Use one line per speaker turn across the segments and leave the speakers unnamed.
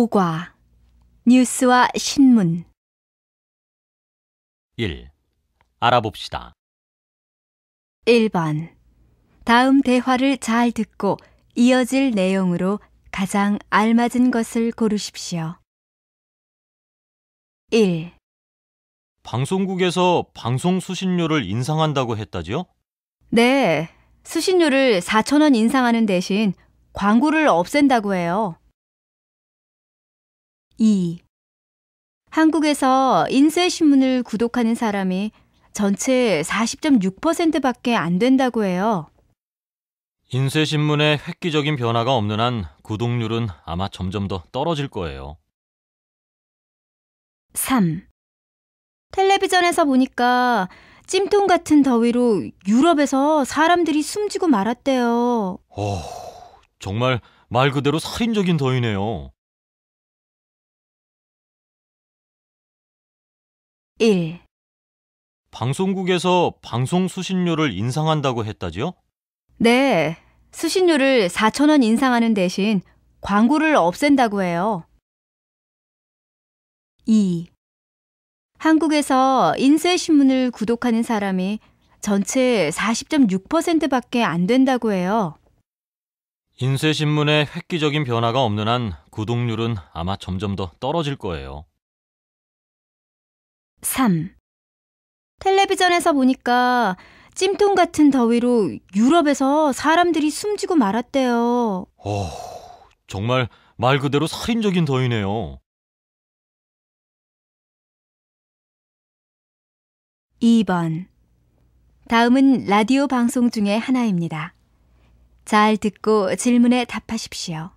오과 뉴스와 신문
1. 알아봅시다.
1번. 다음 대화를 잘 듣고 이어질 내용으로 가장 알맞은 것을 고르십시오. 1.
방송국에서 방송 수신료를 인상한다고 했다지요?
네, 수신료를 4,000원 인상하는 대신 광고를 없앤다고 해요. 2. 한국에서 인쇄신문을 구독하는 사람이 전체 40.6%밖에 안 된다고 해요.
인쇄신문에 획기적인 변화가 없는 한 구독률은 아마 점점 더 떨어질 거예요.
3. 텔레비전에서 보니까 찜통 같은 더위로 유럽에서 사람들이 숨지고 말았대요.
정말 말 그대로 살인적인 더위네요.
1.
방송국에서 방송 수신료를 인상한다고 했다지요?
네, 수신료를 4,000원 인상하는 대신 광고를 없앤다고 해요. 2. 한국에서 인쇄신문을 구독하는 사람이 전체 40.6%밖에 안 된다고 해요.
인쇄신문에 획기적인 변화가 없는 한 구독률은 아마 점점 더 떨어질 거예요.
3. 텔레비전에서 보니까 찜통 같은 더위로 유럽에서 사람들이 숨지고 말았대요.
정말 말 그대로 살인적인 더위네요.
2번. 다음은 라디오 방송 중에 하나입니다. 잘 듣고 질문에 답하십시오.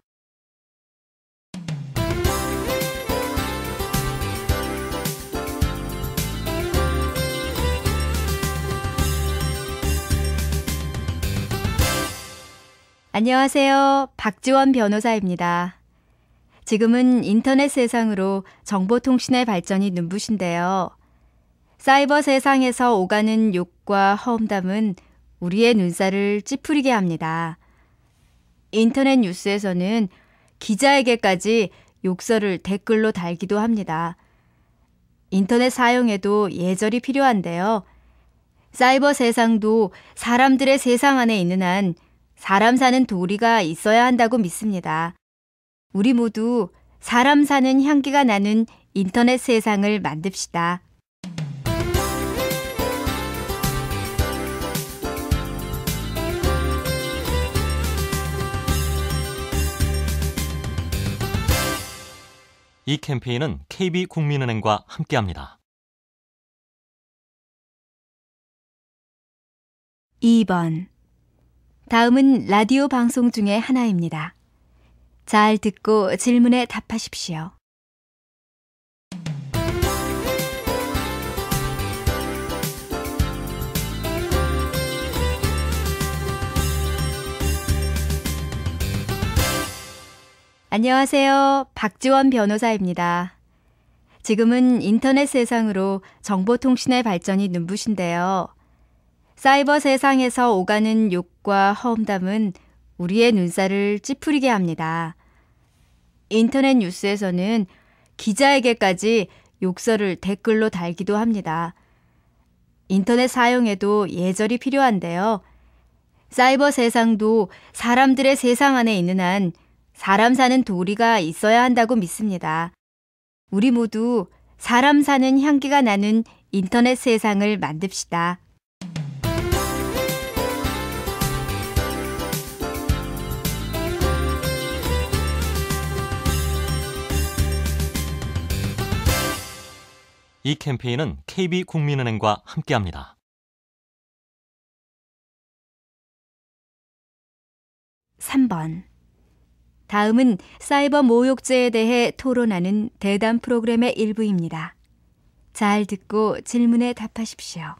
안녕하세요. 박지원 변호사입니다. 지금은 인터넷 세상으로 정보통신의 발전이 눈부신데요. 사이버 세상에서 오가는 욕과 험담은 우리의 눈살을 찌푸리게 합니다. 인터넷 뉴스에서는 기자에게까지 욕설을 댓글로 달기도 합니다. 인터넷 사용에도 예절이 필요한데요. 사이버 세상도 사람들의 세상 안에 있는 한 사람 사는 도리가 있어야 한다고 믿습니다. 우리 모두 사람 사는 향기가 나는 인터넷 세상을 만듭시다.
이 캠페인은 KB국민은행과 함께합니다.
2번. 다음은 라디오 방송 중에 하나입니다. 잘 듣고 질문에 답하십시오. 안녕하세요. 박지원 변호사입니다. 지금은 인터넷 세상으로 정보통신의 발전이 눈부신데요. 사이버 세상에서 오가는 욕과 험담은 우리의 눈살을 찌푸리게 합니다. 인터넷 뉴스에서는 기자에게까지 욕설을 댓글로 달기도 합니다. 인터넷 사용에도 예절이 필요한데요. 사이버 세상도 사람들의 세상 안에 있는 한 사람 사는 도리가 있어야 한다고 믿습니다. 우리 모두 사람 사는 향기가 나는 인터넷 세상을 만듭시다.
이 캠페인은 KB국민은행과 함께합니다.
3번. 다음은 사이버 모욕죄에 대해 토론하는 대담 프로그램의 일부입니다. 잘 듣고 질문에 답하십시오.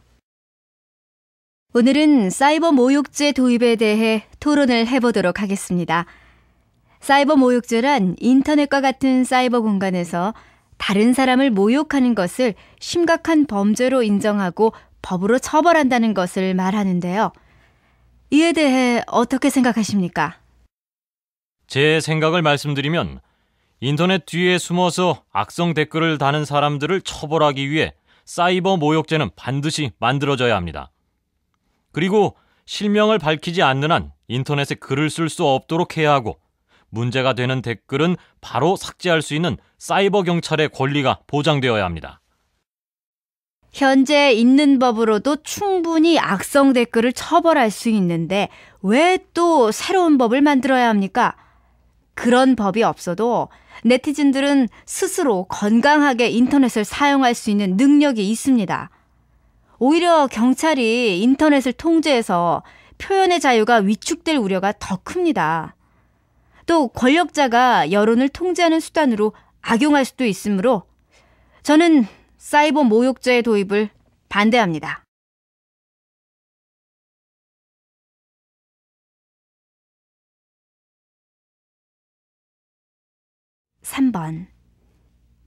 오늘은 사이버 모욕죄 도입에 대해 토론을 해보도록 하겠습니다. 사이버 모욕죄란 인터넷과 같은 사이버 공간에서 다른 사람을 모욕하는 것을 심각한 범죄로 인정하고 법으로 처벌한다는 것을 말하는데요. 이에 대해 어떻게 생각하십니까?
제 생각을 말씀드리면 인터넷 뒤에 숨어서 악성 댓글을 다는 사람들을 처벌하기 위해 사이버 모욕죄는 반드시 만들어져야 합니다. 그리고 실명을 밝히지 않는 한 인터넷에 글을 쓸 수 없도록 해야 하고, 문제가 되는 댓글은 바로 삭제할 수 있는 사이버 경찰의 권리가 보장되어야 합니다.
현재 있는 법으로도 충분히 악성 댓글을 처벌할 수 있는데 왜 또 새로운 법을 만들어야 합니까? 그런 법이 없어도 네티즌들은 스스로 건강하게 인터넷을 사용할 수 있는 능력이 있습니다. 오히려 경찰이 인터넷을 통제해서 표현의 자유가 위축될 우려가 더 큽니다. 또 권력자가 여론을 통제하는 수단으로 악용할 수도 있으므로 저는 사이버 모욕죄의 도입을 반대합니다. 3번.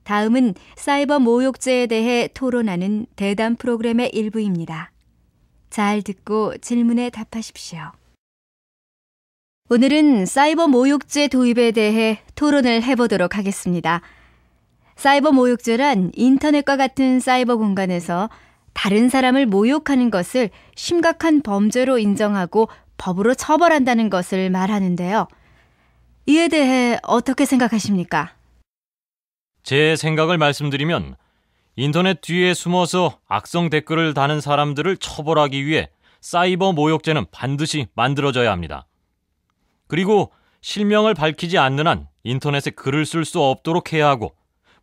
다음은 사이버 모욕죄에 대해 토론하는 대담 프로그램의 일부입니다. 잘 듣고 질문에 답하십시오. 오늘은 사이버 모욕죄 도입에 대해 토론을 해보도록 하겠습니다. 사이버 모욕죄란 인터넷과 같은 사이버 공간에서 다른 사람을 모욕하는 것을 심각한 범죄로 인정하고 법으로 처벌한다는 것을 말하는데요. 이에 대해 어떻게 생각하십니까?
제 생각을 말씀드리면, 인터넷 뒤에 숨어서 악성 댓글을 다는 사람들을 처벌하기 위해 사이버 모욕죄는 반드시 만들어져야 합니다. 그리고 실명을 밝히지 않는 한 인터넷에 글을 쓸 수 없도록 해야 하고,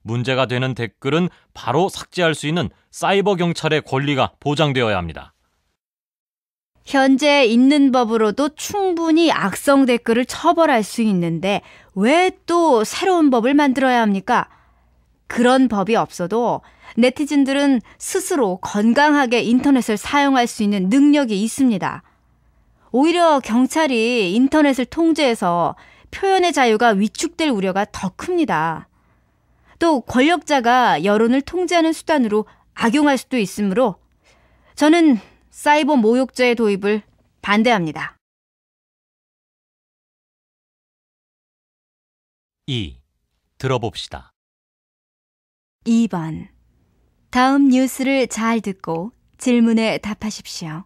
문제가 되는 댓글은 바로 삭제할 수 있는 사이버 경찰의 권리가 보장되어야 합니다.
현재 있는 법으로도 충분히 악성 댓글을 처벌할 수 있는데 왜 또 새로운 법을 만들어야 합니까? 그런 법이 없어도 네티즌들은 스스로 건강하게 인터넷을 사용할 수 있는 능력이 있습니다. 오히려 경찰이 인터넷을 통제해서 표현의 자유가 위축될 우려가 더 큽니다. 또 권력자가 여론을 통제하는 수단으로 악용할 수도 있으므로 저는 사이버 모욕죄의 도입을 반대합니다.
2. 들어봅시다.
2번. 다음 뉴스를 잘 듣고 질문에 답하십시오.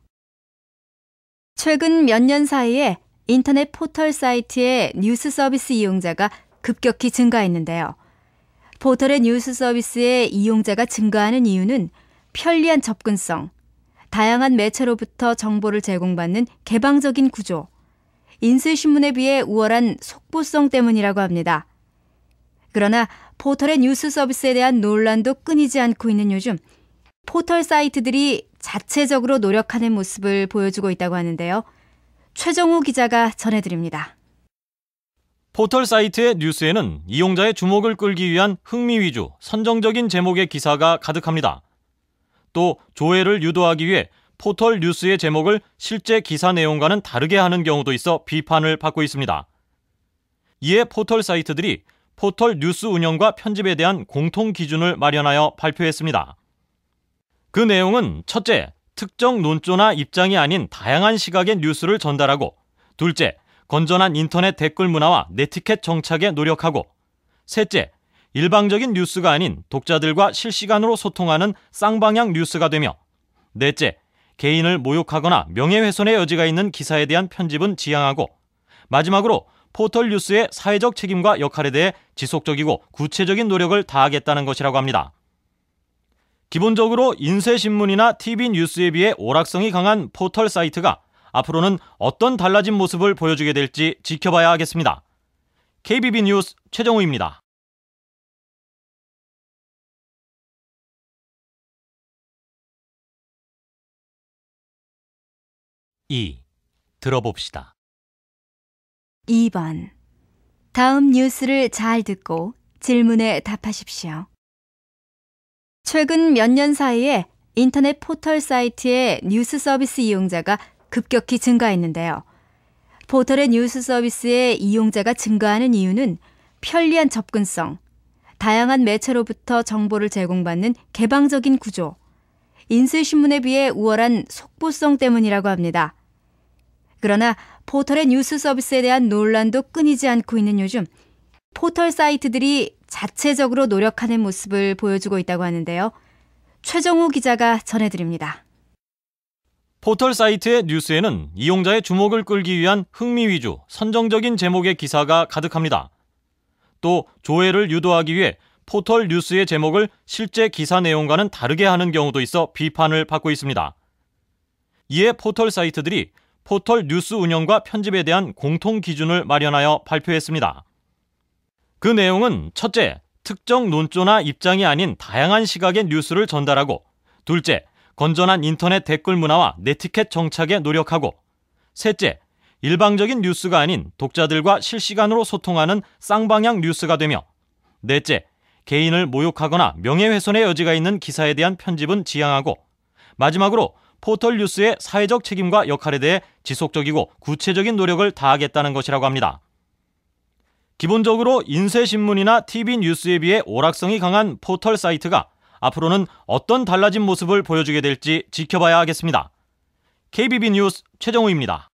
최근 몇 년 사이에 인터넷 포털 사이트의 뉴스 서비스 이용자가 급격히 증가했는데요. 포털의 뉴스 서비스의 이용자가 증가하는 이유는 편리한 접근성, 다양한 매체로부터 정보를 제공받는 개방적인 구조, 인쇄신문에 비해 우월한 속보성 때문이라고 합니다. 그러나 포털의 뉴스 서비스에 대한 논란도 끊이지 않고 있는 요즘, 포털 사이트들이 자체적으로 노력하는 모습을 보여주고 있다고 하는데요. 최정우 기자가 전해드립니다.
포털 사이트의 뉴스에는 이용자의 주목을 끌기 위한 흥미 위주, 선정적인 제목의 기사가 가득합니다. 또 조회를 유도하기 위해 포털 뉴스의 제목을 실제 기사 내용과는 다르게 하는 경우도 있어 비판을 받고 있습니다. 이에 포털 사이트들이 포털 뉴스 운영과 편집에 대한 공통 기준을 마련하여 발표했습니다. 그 내용은 첫째, 특정 논조나 입장이 아닌 다양한 시각의 뉴스를 전달하고, 둘째, 건전한 인터넷 댓글 문화와 네티켓 정착에 노력하고, 셋째, 일방적인 뉴스가 아닌 독자들과 실시간으로 소통하는 쌍방향 뉴스가 되며, 넷째, 개인을 모욕하거나 명예훼손의 여지가 있는 기사에 대한 편집은 지양하고, 마지막으로 포털 뉴스의 사회적 책임과 역할에 대해 지속적이고 구체적인 노력을 다하겠다는 것이라고 합니다. 기본적으로 인쇄신문이나 TV 뉴스에 비해 오락성이 강한 포털 사이트가 앞으로는 어떤 달라진 모습을 보여주게 될지 지켜봐야 하겠습니다. KBB 뉴스 최정우입니다. 2. 들어봅시다.
2번. 다음 뉴스를 잘 듣고 질문에 답하십시오. 최근 몇 년 사이에 인터넷 포털 사이트의 뉴스 서비스 이용자가 급격히 증가했는데요. 포털의 뉴스 서비스의 이용자가 증가하는 이유는 편리한 접근성, 다양한 매체로부터 정보를 제공받는 개방적인 구조, 인쇄신문에 비해 우월한 속보성 때문이라고 합니다. 그러나 포털의 뉴스 서비스에 대한 논란도 끊이지 않고 있는 요즘, 포털 사이트들이 자체적으로 노력하는 모습을 보여주고 있다고 하는데요. 최정우 기자가 전해드립니다.
포털 사이트의 뉴스에는 이용자의 주목을 끌기 위한 흥미 위주, 선정적인 제목의 기사가 가득합니다. 또 조회를 유도하기 위해 포털 뉴스의 제목을 실제 기사 내용과는 다르게 하는 경우도 있어 비판을 받고 있습니다. 이에 포털 사이트들이 포털 뉴스 운영과 편집에 대한 공통 기준을 마련하여 발표했습니다. 그 내용은 첫째, 특정 논조나 입장이 아닌 다양한 시각의 뉴스를 전달하고, 둘째, 건전한 인터넷 댓글 문화와 네티켓 정착에 노력하고, 셋째, 일방적인 뉴스가 아닌 독자들과 실시간으로 소통하는 쌍방향 뉴스가 되며, 넷째, 개인을 모욕하거나 명예훼손의 여지가 있는 기사에 대한 편집은 지양하고, 마지막으로 포털 뉴스의 사회적 책임과 역할에 대해 지속적이고 구체적인 노력을 다하겠다는 것이라고 합니다. 기본적으로 인쇄신문이나 TV 뉴스에 비해 오락성이 강한 포털 사이트가 앞으로는 어떤 달라진 모습을 보여주게 될지 지켜봐야 하겠습니다. KBB 뉴스 최정우입니다.